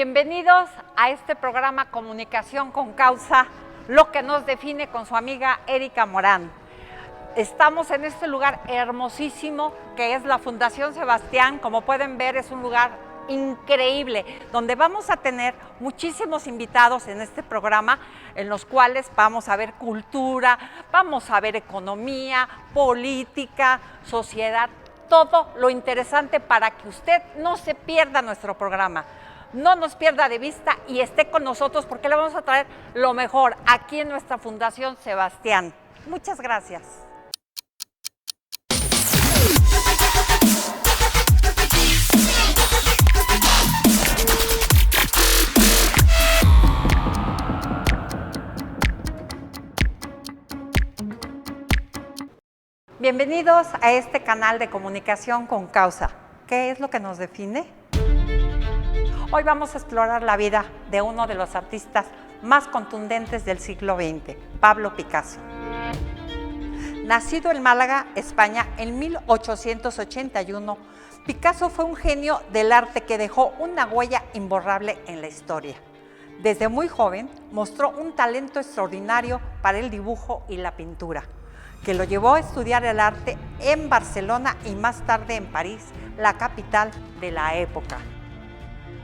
Bienvenidos a este programa Comunicación con Causa, lo que nos define, con su amiga Erika Morán. Estamos en este lugar hermosísimo que es la Fundación Sebastián. Como pueden ver, es un lugar increíble, donde vamos a tener muchísimos invitados en este programa, en los cuales vamos a ver cultura, vamos a ver economía, política, sociedad, todo lo interesante para que usted no se pierda nuestro programa. No nos pierda de vista y esté con nosotros porque le vamos a traer lo mejor aquí en nuestra Fundación Sebastián. Muchas gracias. Bienvenidos a este canal de Comunicación con Causa. ¿Qué es lo que nos define? Hoy vamos a explorar la vida de uno de los artistas más contundentes del siglo XX, Pablo Picasso. Nacido en Málaga, España, en 1881, Picasso fue un genio del arte que dejó una huella imborrable en la historia. Desde muy joven mostró un talento extraordinario para el dibujo y la pintura, que lo llevó a estudiar el arte en Barcelona y más tarde en París, la capital de la época.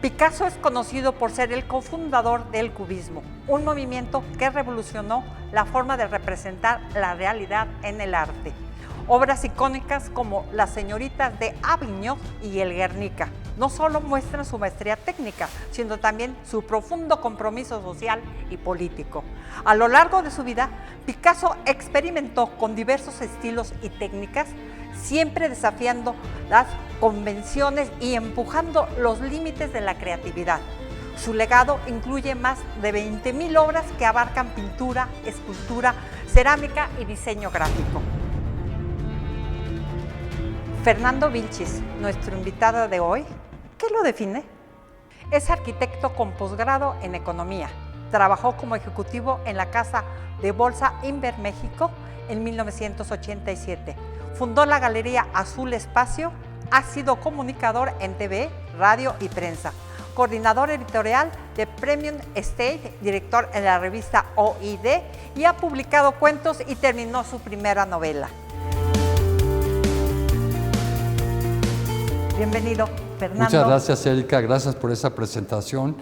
Picasso es conocido por ser el cofundador del cubismo, un movimiento que revolucionó la forma de representar la realidad en el arte. Obras icónicas como Las señoritas de Avignon y El Guernica no solo muestran su maestría técnica, sino también su profundo compromiso social y político. A lo largo de su vida, Picasso experimentó con diversos estilos y técnicas, siempre desafiando las convenciones y empujando los límites de la creatividad. Su legado incluye más de 20,000 obras que abarcan pintura, escultura, cerámica y diseño gráfico. Fernando Vilchis, nuestro invitado de hoy, ¿qué lo define? Es arquitecto con posgrado en economía. Trabajó como ejecutivo en la Casa de Bolsa Inver México en 1987. Fundó la Galería Azul Espacio. Ha sido comunicador en TV, radio y prensa. Coordinador editorial de Premium State, director en la revista OID y ha publicado cuentos y terminó su primera novela. Bienvenido, Fernando. Muchas gracias, Erika. Gracias por esa presentación.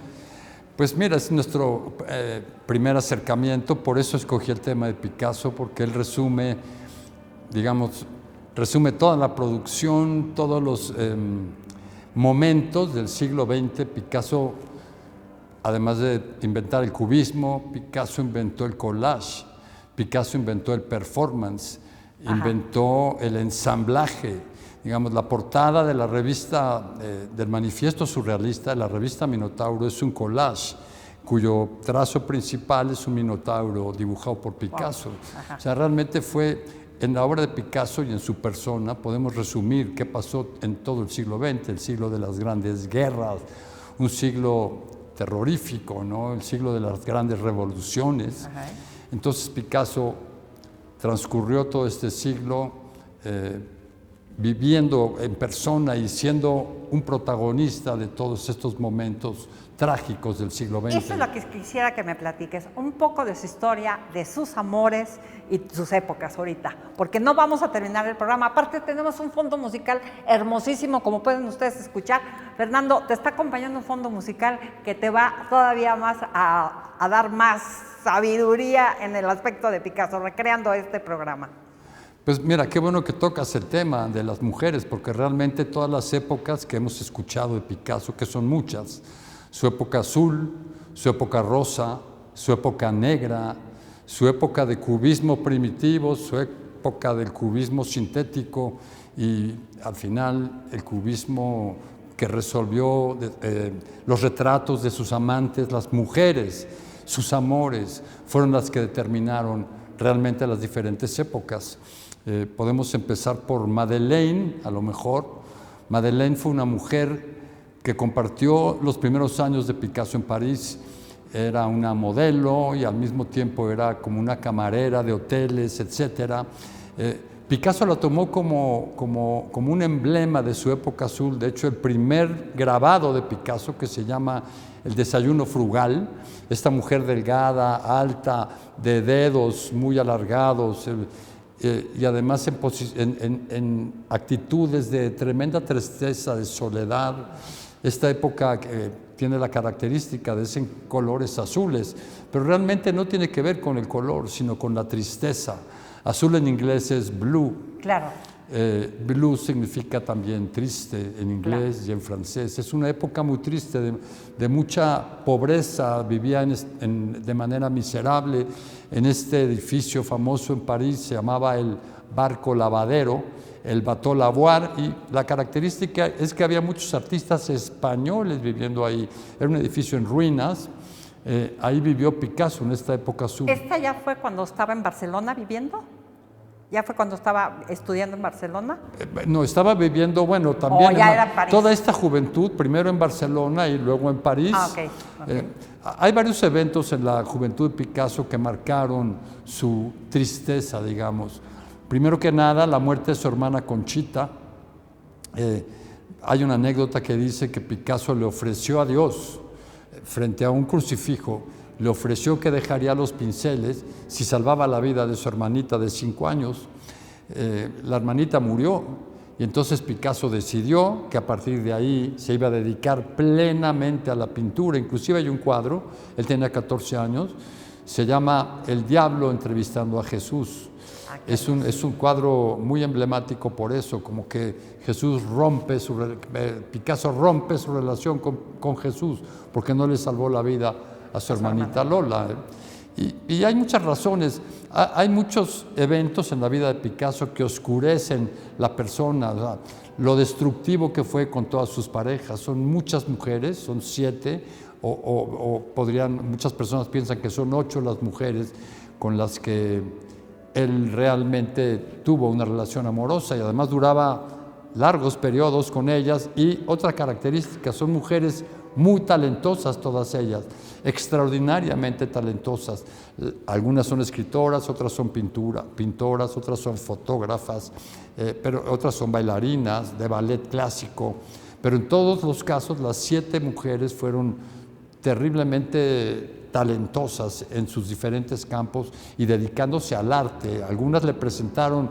Pues mira, es nuestro primer acercamiento, por eso escogí el tema de Picasso, porque él resume, resume toda la producción, todos los momentos del siglo XX. Picasso, además de inventar el cubismo, Picasso inventó el collage, Picasso inventó el performance, inventó el ensamblaje. Digamos, la portada de la revista, del manifiesto surrealista de la revista Minotauro es un collage cuyo trazo principal es un minotauro dibujado por Picasso. Wow. O sea, realmente fue en la obra de Picasso y en su persona, podemos resumir qué pasó en todo el siglo XX, el siglo de las grandes guerras, un siglo terrorífico, ¿no? El siglo de las grandes revoluciones. Entonces Picasso transcurrió todo este siglo viviendo en persona y siendo un protagonista de todos estos momentos trágicos del siglo XX. Eso es lo que quisiera que me platiques, un poco de su historia, de sus amores y sus épocas ahorita, porque no vamos a terminar el programa. Aparte tenemos un fondo musical hermosísimo, como pueden ustedes escuchar. Fernando, te está acompañando un fondo musical que te va todavía más a dar más sabiduría en el aspecto de Picasso, recreando este programa. Pues mira, qué bueno que tocas el tema de las mujeres, porque realmente todas las épocas que hemos escuchado de Picasso, que son muchas, su época azul, su época rosa, su época negra, su época de cubismo primitivo, su época del cubismo sintético y al final el cubismo que resolvió los retratos de sus amantes, las mujeres, sus amores, fueron las que determinaron realmente las diferentes épocas. Podemos empezar por Madeleine, a lo mejor. Madeleine fue una mujer que compartió los primeros años de Picasso en París. Era una modelo y al mismo tiempo era como una camarera de hoteles, etc. Picasso la tomó como un emblema de su época azul. De hecho, el primer grabado de Picasso, que se llama El desayuno frugal, esta mujer delgada, alta, de dedos muy alargados, y además en actitudes de tremenda tristeza, de soledad. Esta época tiene la característica de ser colores azules, pero realmente no tiene que ver con el color, sino con la tristeza. Azul en inglés es blue. Claro. Blue significa también triste en inglés, claro, y en francés. Es una época muy triste, de mucha pobreza. Vivía de manera miserable en este edificio famoso en París, se llamaba el Barco Lavadero, el Bateau Lavoir, y la característica es que había muchos artistas españoles viviendo ahí. Era un edificio en ruinas. Ahí vivió Picasso en esta época azul. ¿Esta ya fue cuando estaba en Barcelona viviendo? ¿Ya fue cuando estaba estudiando en Barcelona? No, estaba viviendo, bueno, también ya era París. Toda esta juventud, primero en Barcelona y luego en París. Okay. Hay varios eventos en la juventud de Picasso que marcaron su tristeza, digamos. Primero que nada, la muerte de su hermana Conchita. Hay una anécdota que dice que Picasso le ofreció a Dios, frente a un crucifijo, le ofreció que dejaría los pinceles si salvaba la vida de su hermanita de 5 años. La hermanita murió y entonces Picasso decidió que a partir de ahí se iba a dedicar plenamente a la pintura. Inclusive hay un cuadro, él tenía 14 años, se llama El Diablo entrevistando a Jesús. Es un cuadro muy emblemático por eso, como que Picasso rompe su relación con Jesús porque no le salvó la vida a su hermanita Lola. Y hay muchas razones, hay muchos eventos en la vida de Picasso que oscurecen la persona, o sea, lo destructivo que fue con todas sus parejas. Son muchas mujeres, son 7, muchas personas piensan que son 8 las mujeres con las que él realmente tuvo una relación amorosa, y además duraba largos periodos con ellas. Y otra característica, son mujeres muy talentosas todas ellas, extraordinariamente talentosas. Algunas son escritoras, otras son pintoras, otras son fotógrafas, pero otras son bailarinas de ballet clásico. Pero en todos los casos, las 7 mujeres fueron terriblemente talentosas en sus diferentes campos y dedicándose al arte. Algunas le presentaron,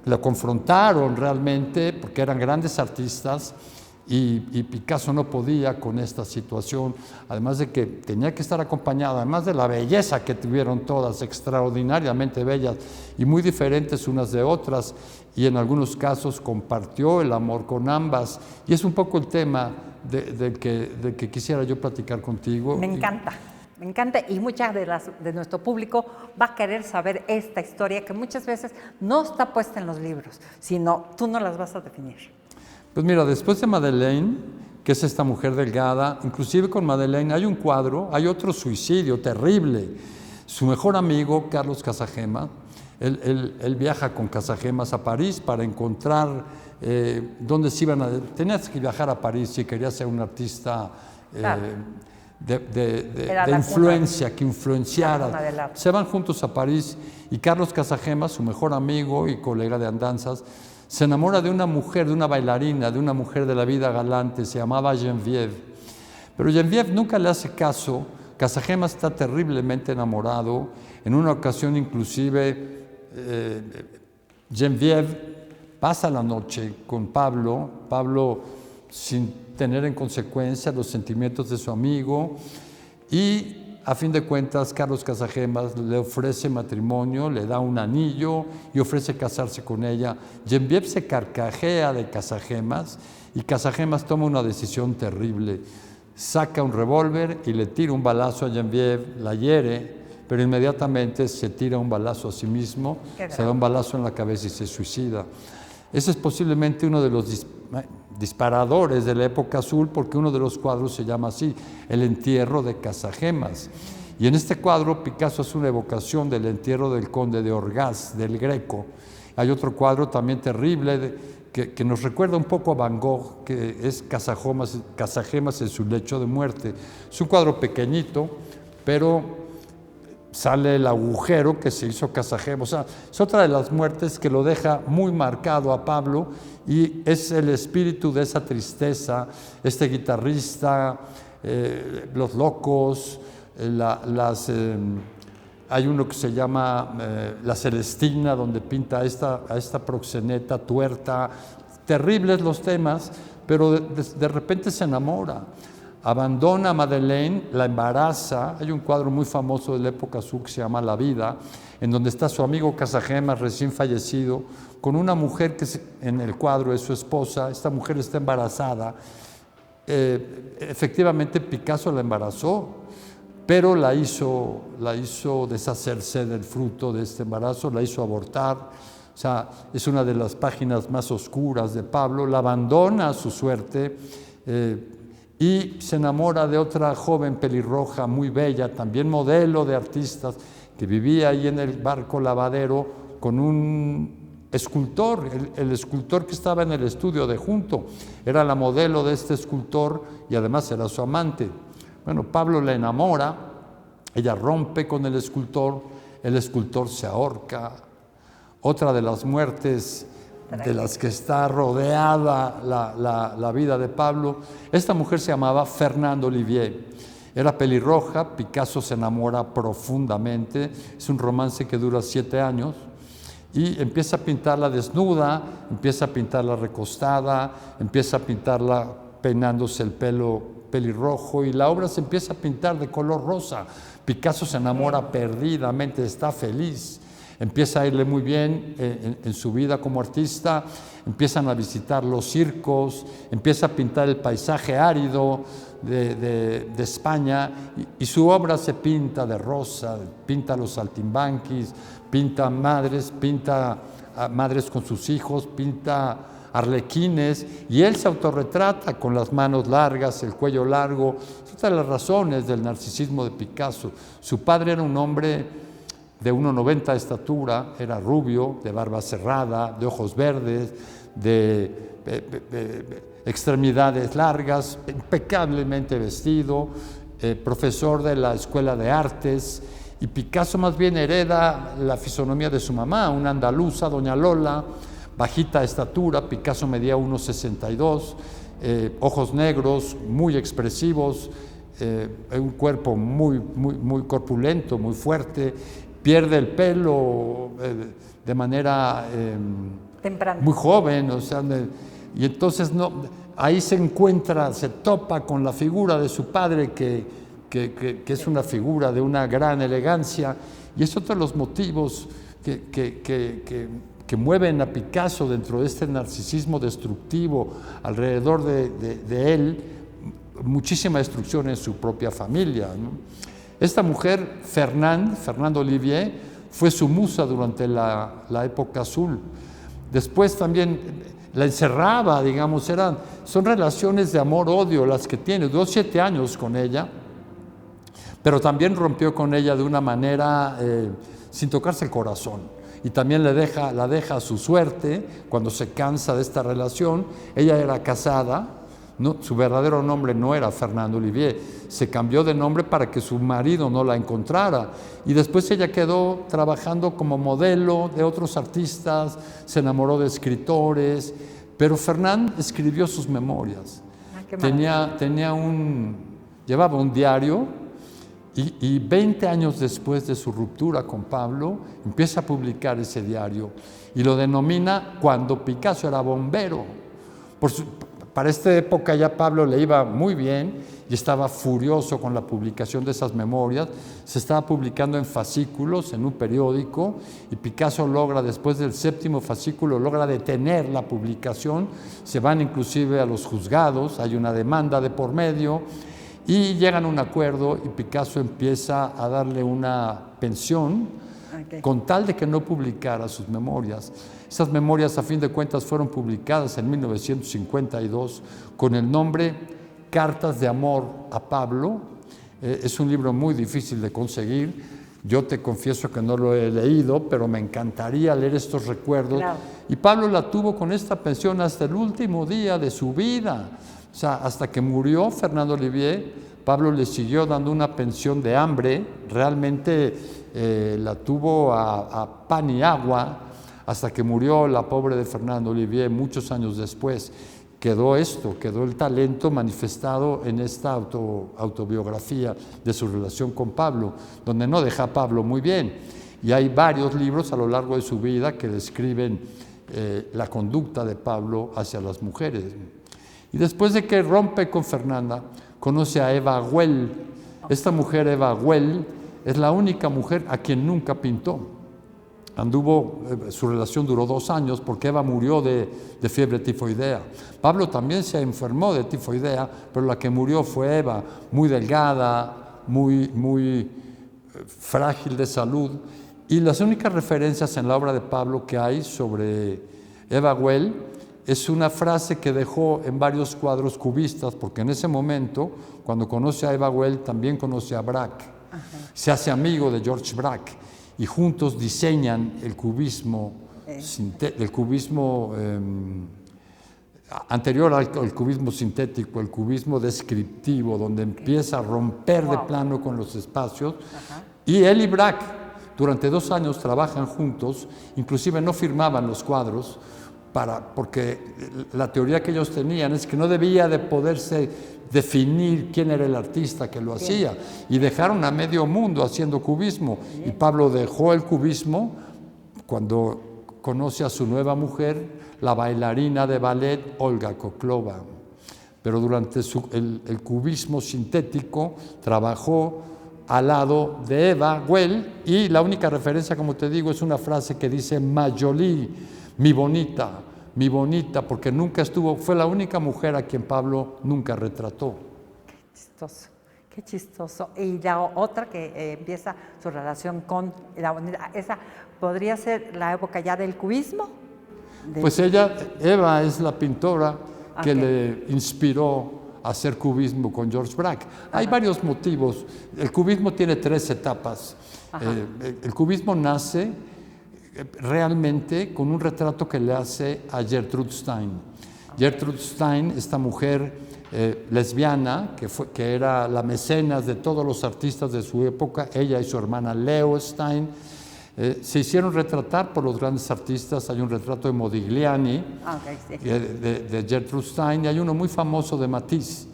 la confrontaron realmente porque eran grandes artistas, y Picasso no podía con esta situación, además de que tenía que estar acompañado, además de la belleza que tuvieron todas, extraordinariamente bellas y muy diferentes unas de otras, y en algunos casos compartió el amor con ambas. Y es un poco el tema del que quisiera yo platicar contigo. Me encanta, y mucha de nuestro público va a querer saber esta historia que muchas veces no está puesta en los libros, sino tú no las vas a definir. Pues mira, después de Madeleine, que es esta mujer delgada, inclusive con Madeleine hay un cuadro, hay otro suicidio terrible. Su mejor amigo, Carlos Casagema, él viaja con Casagemas a París para encontrar dónde se iban a... Tenías que viajar a París si querías ser un artista de influencia, que influenciara. Se van juntos a París y Carlos Casagema, su mejor amigo y colega de andanzas, se enamora de una mujer, de una bailarina, de una mujer de la vida galante, se llamaba Geneviève. Pero Geneviève nunca le hace caso. Casagema está terriblemente enamorado. En una ocasión inclusive Geneviève pasa la noche con Pablo sin tener en consecuencia los sentimientos de su amigo, y a fin de cuentas Carlos Casagemas le ofrece matrimonio, le da un anillo y ofrece casarse con ella. Geneviève se carcajea de Casagemas y Casagemas toma una decisión terrible. Saca un revólver y le tira un balazo a Geneviève, la hiere, pero inmediatamente se tira un balazo a sí mismo, se da un balazo en la cabeza y se suicida. Ese es posiblemente uno de los disparadores de la época azul, porque uno de los cuadros se llama así, El entierro de Casagemas. Y en este cuadro Picasso hace una evocación del entierro del conde de Orgaz, del Greco. Hay otro cuadro también terrible que nos recuerda un poco a Van Gogh, que es Casagemas en su lecho de muerte. Es un cuadro pequeñito, pero sale el agujero que se hizo Casajeme. O sea, es otra de las muertes que lo deja muy marcado a Pablo, y es el espíritu de esa tristeza, este guitarrista, Los Locos, hay uno que se llama La Celestina, donde pinta a esta proxeneta tuerta. Terribles los temas, pero de repente se enamora. Abandona a Madeleine, la embaraza. Hay un cuadro muy famoso de la época azul que se llama La Vida, en donde está su amigo Casajeme, recién fallecido, con una mujer que en el cuadro es su esposa. Esta mujer está embarazada. Efectivamente, Picasso la embarazó, pero la hizo deshacerse del fruto de este embarazo, la hizo abortar. O sea, es una de las páginas más oscuras de Pablo. La abandona a su suerte y se enamora de otra joven pelirroja muy bella, también modelo de artistas, que vivía ahí en el barco lavadero con un escultor, el escultor que estaba en el estudio de junto. Era la modelo de este escultor y además era su amante. Bueno, Pablo la enamora, ella rompe con el escultor se ahorca. Otra de las muertes de las que está rodeada la vida de Pablo. Esta mujer se llamaba Fernande Olivier. Era pelirroja, Picasso se enamora profundamente. Es un romance que dura 7 años. Y empieza a pintarla desnuda, empieza a pintarla recostada, empieza a pintarla peinándose el pelo pelirrojo, y la obra se empieza a pintar de color rosa. Picasso se enamora perdidamente, está feliz. Empieza a irle muy bien en su vida como artista, empiezan a visitar los circos, empieza a pintar el paisaje árido de España, y su obra se pinta de rosa, pinta los saltimbanquis, pinta a madres con sus hijos, pinta arlequines, y él se autorretrata con las manos largas, el cuello largo. Es otra de las razones del narcisismo de Picasso. Su padre era un hombre de 1,90 de estatura, era rubio, de barba cerrada, de ojos verdes, de extremidades largas, impecablemente vestido, profesor de la Escuela de Artes. Y Picasso más bien hereda la fisonomía de su mamá, una andaluza, doña Lola, bajita estatura. Picasso medía 1,62, ojos negros, muy expresivos, un cuerpo muy corpulento, muy fuerte. Pierde el pelo de manera muy joven, o sea, y entonces ahí se topa con la figura de su padre, que es una figura de una gran elegancia, y es otro de los motivos que mueven a Picasso dentro de este narcisismo destructivo alrededor de él, muchísima destrucción en su propia familia, ¿no? Esta mujer, Fernande Olivier, fue su musa durante la época azul. Después también la encerraba, digamos, son relaciones de amor-odio las que tiene. Duró 7 años con ella, pero también rompió con ella de una manera sin tocarse el corazón. Y también la deja a su suerte cuando se cansa de esta relación. Ella era casada, ¿no? Su verdadero nombre no era Fernande Olivier, se cambió de nombre para que su marido no la encontrara. Y después ella quedó trabajando como modelo de otros artistas, se enamoró de escritores, pero Fernande escribió sus memorias. Llevaba un diario. Y 20 años después de su ruptura con Pablo, empieza a publicar ese diario y lo denomina Cuando Picasso era bombero. Para esta época ya Pablo le iba muy bien y estaba furioso con la publicación de esas memorias. Se estaba publicando en fascículos en un periódico, y Picasso después del 7º fascículo, logra detener la publicación. Se van inclusive a los juzgados, hay una demanda de por medio, y llegan a un acuerdo, y Picasso empieza a darle una pensión con tal de que no publicara sus memorias. Esas memorias, a fin de cuentas, fueron publicadas en 1952 con el nombre Cartas de Amor a Pablo. Es un libro muy difícil de conseguir. Yo te confieso que no lo he leído, pero me encantaría leer estos recuerdos. Claro. Y Pablo la tuvo con esta pensión hasta el último día de su vida. O sea, hasta que murió Fernande Olivier, Pablo le siguió dando una pensión de hambre, realmente la tuvo a pan y agua, hasta que murió la pobre de Fernando Olivier muchos años después. Quedó el talento manifestado en esta autobiografía de su relación con Pablo, donde no deja a Pablo muy bien. Y hay varios libros a lo largo de su vida que describen la conducta de Pablo hacia las mujeres. Y después de que rompe con Fernanda, conoce a Eva Güell. Esta mujer, Eva Güell, es la única mujer a quien nunca pintó. Su relación duró 2 años porque Eva murió de fiebre tifoidea. Pablo también se enfermó de tifoidea, pero la que murió fue Eva, muy delgada, muy frágil de salud. Y las únicas referencias en la obra de Pablo que hay sobre Eva Güell es una frase que dejó en varios cuadros cubistas, porque en ese momento, cuando conoce a Eva Güell, también conoce a Braque. Se hace amigo de George Braque y juntos diseñan el cubismo, anterior al cubismo sintético, el cubismo descriptivo, donde empieza a romper de plano con los espacios. Y él y Braque durante 2 años trabajan juntos, inclusive no firmaban los cuadros, porque la teoría que ellos tenían es que no debía de poderse definir quién era el artista que lo hacía, y dejaron a medio mundo haciendo cubismo. Y Pablo dejó el cubismo cuando conoce a su nueva mujer, la bailarina de ballet Olga Koklova. Pero durante el cubismo sintético trabajó al lado de Eva Güell, y la única referencia, como te digo, es una frase que dice "ma jolie", mi bonita, porque fue la única mujer a quien Pablo nunca retrató. Qué chistoso. Y la otra que empieza su relación con la bonita, esa podría ser la época ya del cubismo. Pues Eva es la pintora que le inspiró a hacer cubismo con George Braque. Hay varios motivos. El cubismo tiene 3 etapas. El cubismo nace realmente con un retrato que le hace a Gertrude Stein. Gertrude Stein, esta mujer lesbiana, que era la mecenas de todos los artistas de su época, ella y su hermana Leo Stein, se hicieron retratar por los grandes artistas. Hay un retrato de Modigliani, de Gertrude Stein, y hay uno muy famoso de Matisse.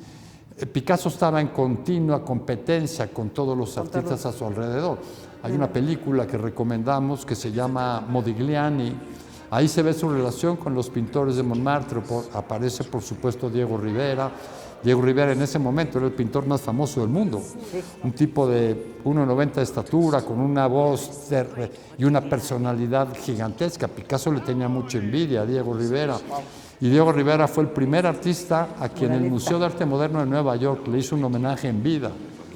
Picasso estaba en continua competencia con todos los artistas a su alrededor. Hay una película que recomendamos que se llama Modigliani. Ahí se ve su relación con los pintores de Montmartre. Aparece, por supuesto, Diego Rivera. Diego Rivera en ese momento era el pintor más famoso del mundo. Un tipo de 1,90 de estatura, con una voz y una personalidad gigantesca. Picasso le tenía mucha envidia a Diego Rivera. Y Diego Rivera fue el primer artista a quien el Museo de Arte Moderno de Nueva York le hizo un homenaje en vida.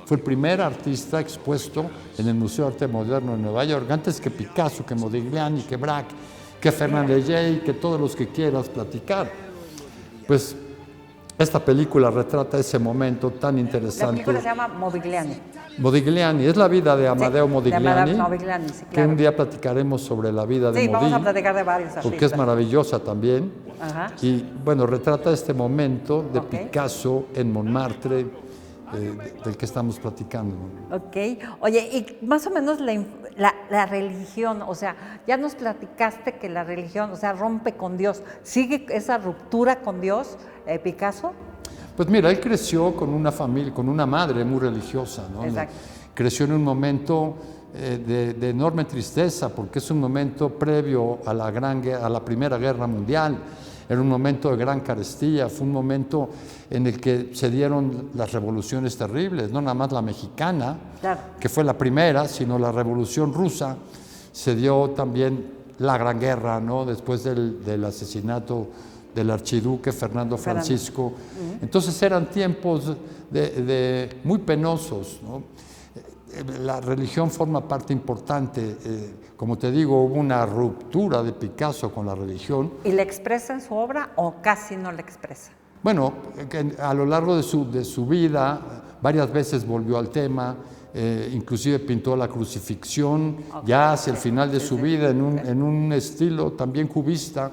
Fue el primer artista expuesto en el Museo de Arte Moderno de Nueva York, antes que Picasso, que Modigliani, que Braque, que Fernand Léger, que todos los que quieras platicar. Pues esta película retrata ese momento tan interesante. La película se llama Modigliani. Modigliani, es la vida de Amadeo Modigliani, de Modigliani, sí, claro. Que un día platicaremos sobre la vida de Modi. Sí, vamos a platicar de varios artistas. Porque es maravillosa también. Y bueno, retrata este momento de Picasso en Montmartre, del que estamos platicando. Ok. Oye, y más o menos la religión, o sea, ya nos platicaste que la religión, o sea, rompe con Dios. ¿Sigue esa ruptura con Dios, Picasso? Pues mira, él creció con una familia, con una madre muy religiosa, ¿no? Exacto. Creció en un momento de enorme tristeza, porque es un momento previo a la Primera Guerra Mundial. Era un momento de gran carestía, fue un momento en el que se dieron las revoluciones terribles, no nada más la mexicana, que fue la primera, sino la Revolución Rusa. Se dio también la Gran Guerra, ¿no? Después del asesinato del archiduque Fernando Francisco. Entonces eran tiempos muy penosos, ¿no? La religión forma parte importante. Como te digo, hubo una ruptura de Picasso con la religión. ¿Y la expresa en su obra o casi no la expresa? Bueno, a lo largo de su vida varias veces volvió al tema, inclusive pintó la crucifixión, ya hacia el final de su vida en un estilo también cubista.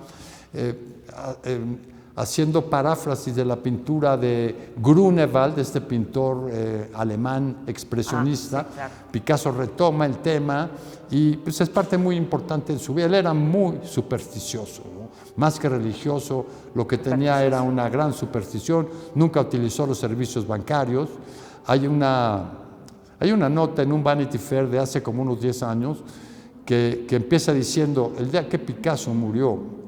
haciendo paráfrasis de la pintura de Grunewald, de este pintor alemán expresionista. Sí, claro. Picasso retoma el tema y pues, es parte muy importante en su vida. Él era muy supersticioso, ¿no? Más que religioso, lo que tenía era una gran superstición. Nunca utilizó los servicios bancarios. Hay una nota en un Vanity Fair de hace como unos 10 años que empieza diciendo: el día que Picasso murió,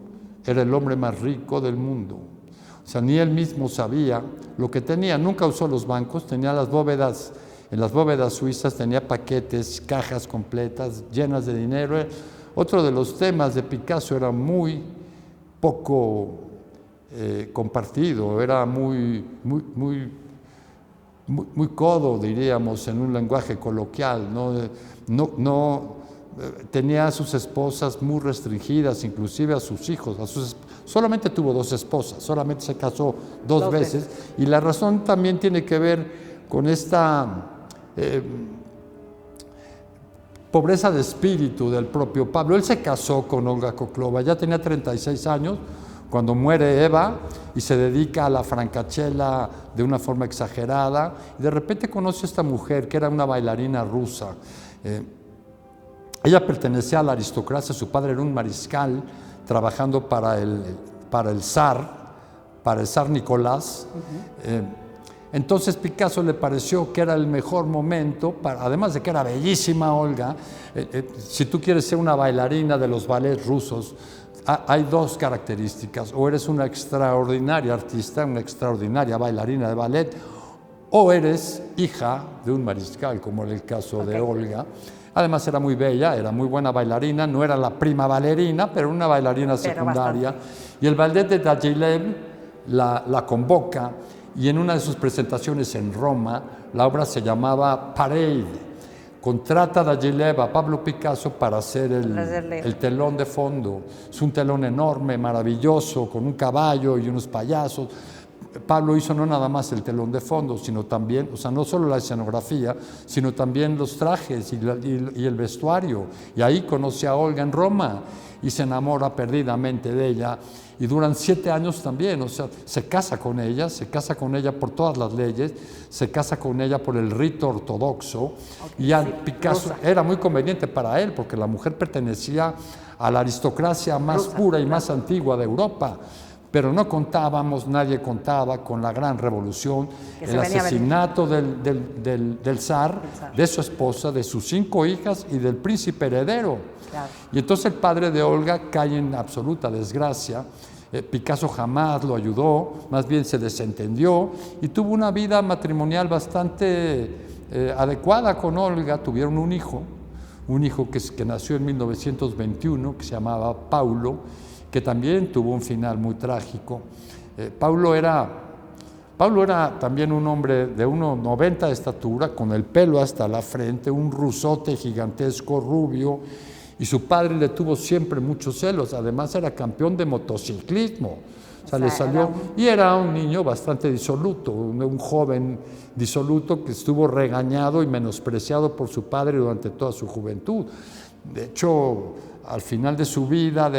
era el hombre más rico del mundo. O sea, ni él mismo sabía lo que tenía. Nunca usó los bancos, tenía las bóvedas, en las bóvedas suizas tenía paquetes, cajas completas, llenas de dinero. Otro de los temas de Picasso era muy poco compartido, era muy codo, diríamos, en un lenguaje coloquial, tenía a sus esposas muy restringidas, inclusive a sus hijos. Solamente tuvo 2 esposas, solamente se casó dos veces. Y la razón también tiene que ver con esta pobreza de espíritu del propio Pablo. Él se casó con Olga Koklova, ya tenía 36 años, cuando muere Eva, y se dedica a la francachela de una forma exagerada. Y de repente conoce a esta mujer, que era una bailarina rusa. Ella pertenecía a la aristocracia, su padre era un mariscal trabajando para el zar Nicolás. Entonces Picasso le pareció que era el mejor momento, además de que era bellísima Olga. Si tú quieres ser una bailarina de los ballets rusos, hay 2 características: o eres una extraordinaria artista, una extraordinaria bailarina de ballet, o eres hija de un mariscal, como en el caso de Olga. Además era muy bella, era muy buena bailarina, no era la prima ballerina, pero una bailarina secundaria. Y el ballet de Diaghilev la convoca, y en una de sus presentaciones en Roma, la obra se llamaba Parade. Contrata a Diaghilev a Pablo Picasso para hacer el telón de fondo. Es un telón enorme, maravilloso, con un caballo y unos payasos. Pablo hizo no nada más el telón de fondo, sino también, o sea, no solo la escenografía, sino también los trajes y el vestuario. Y ahí conoce a Olga en Roma y se enamora perdidamente de ella. Y duran 7 años también, o sea, se casa con ella por todas las leyes, se casa con ella por el rito ortodoxo. Y a Picasso era muy conveniente para él, porque la mujer pertenecía a la aristocracia más pura y más antigua de Europa. Pero nadie contaba con la gran revolución, el asesinato del zar, de su esposa, de sus 5 hijas y del príncipe heredero. Claro. Y entonces el padre de Olga cae en absoluta desgracia. Picasso jamás lo ayudó, más bien se desentendió y tuvo una vida matrimonial bastante adecuada con Olga. Tuvieron un hijo que nació en 1921, que se llamaba Paulo, que también tuvo un final muy trágico. Paulo era también un hombre de 1,90 de estatura, con el pelo hasta la frente, un rusote gigantesco, rubio, y su padre le tuvo siempre muchos celos. Además era campeón de motociclismo. O sea, le salió, y era un niño bastante disoluto, un joven disoluto que estuvo regañado y menospreciado por su padre durante toda su juventud. De hecho, al final de su vida,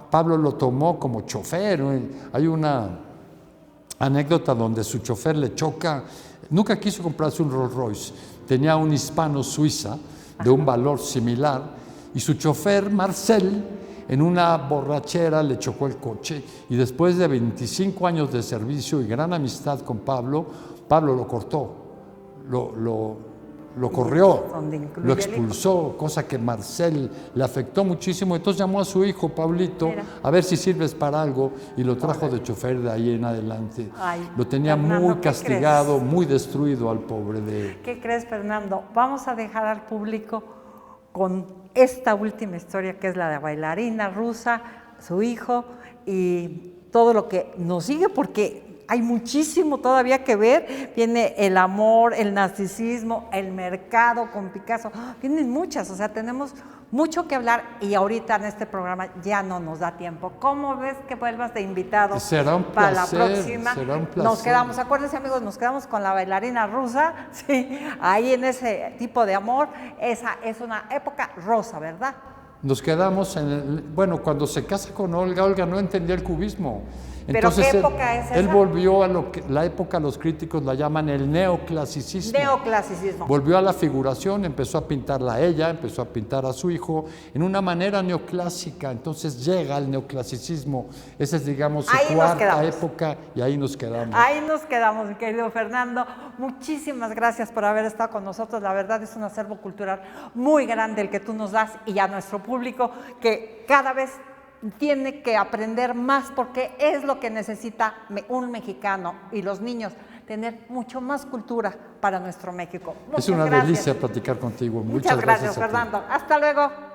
Pablo lo tomó como chofer. Hay una anécdota donde su chofer le choca. Nunca quiso comprarse un Rolls Royce, tenía un hispano suiza de un valor similar, y su chofer Marcel, en una borrachera, le chocó el coche, y después de 25 años de servicio y gran amistad con Pablo lo cortó, lo corrió, lo expulsó, cosa que Marcel le afectó muchísimo. Entonces llamó a su hijo Pablito, a ver si sirves para algo, y lo trajo de chofer de ahí en adelante. Lo tenía muy castigado, muy destruido al pobre de... ¿Qué crees, Fernando? Vamos a dejar al público con esta última historia, que es la de bailarina rusa, su hijo, y todo lo que nos sigue, porque hay muchísimo todavía que ver. Viene el amor, el narcisismo, el mercado con Picasso. Vienen muchas, o sea, tenemos mucho que hablar, y ahorita en este programa ya no nos da tiempo. ¿Cómo ves que vuelvas de invitado? Será un para placer, la próxima? será un placer. Nos quedamos, acuérdense amigos, nos quedamos con la bailarina rusa, sí, ahí en ese tipo de amor. Esa es una época rosa, ¿verdad? Nos quedamos bueno, cuando se casa con Olga, Olga no entendía el cubismo. ¿Pero qué época es esa? Él volvió a la época, los críticos la llaman el neoclasicismo. Neoclasicismo. Volvió a la figuración, empezó a pintarla a ella, empezó a pintar a su hijo en una manera neoclásica. Entonces llega el neoclasicismo. Esa es, digamos, su cuarta época y ahí nos quedamos. Ahí nos quedamos, mi querido Fernando. Muchísimas gracias por haber estado con nosotros. La verdad es un acervo cultural muy grande el que tú nos das y a nuestro público que cada vez tiene que aprender más porque es lo que necesita un mexicano y los niños, tener mucho más cultura para nuestro México. Es una delicia platicar contigo. Muchas gracias, Fernando. Hasta luego.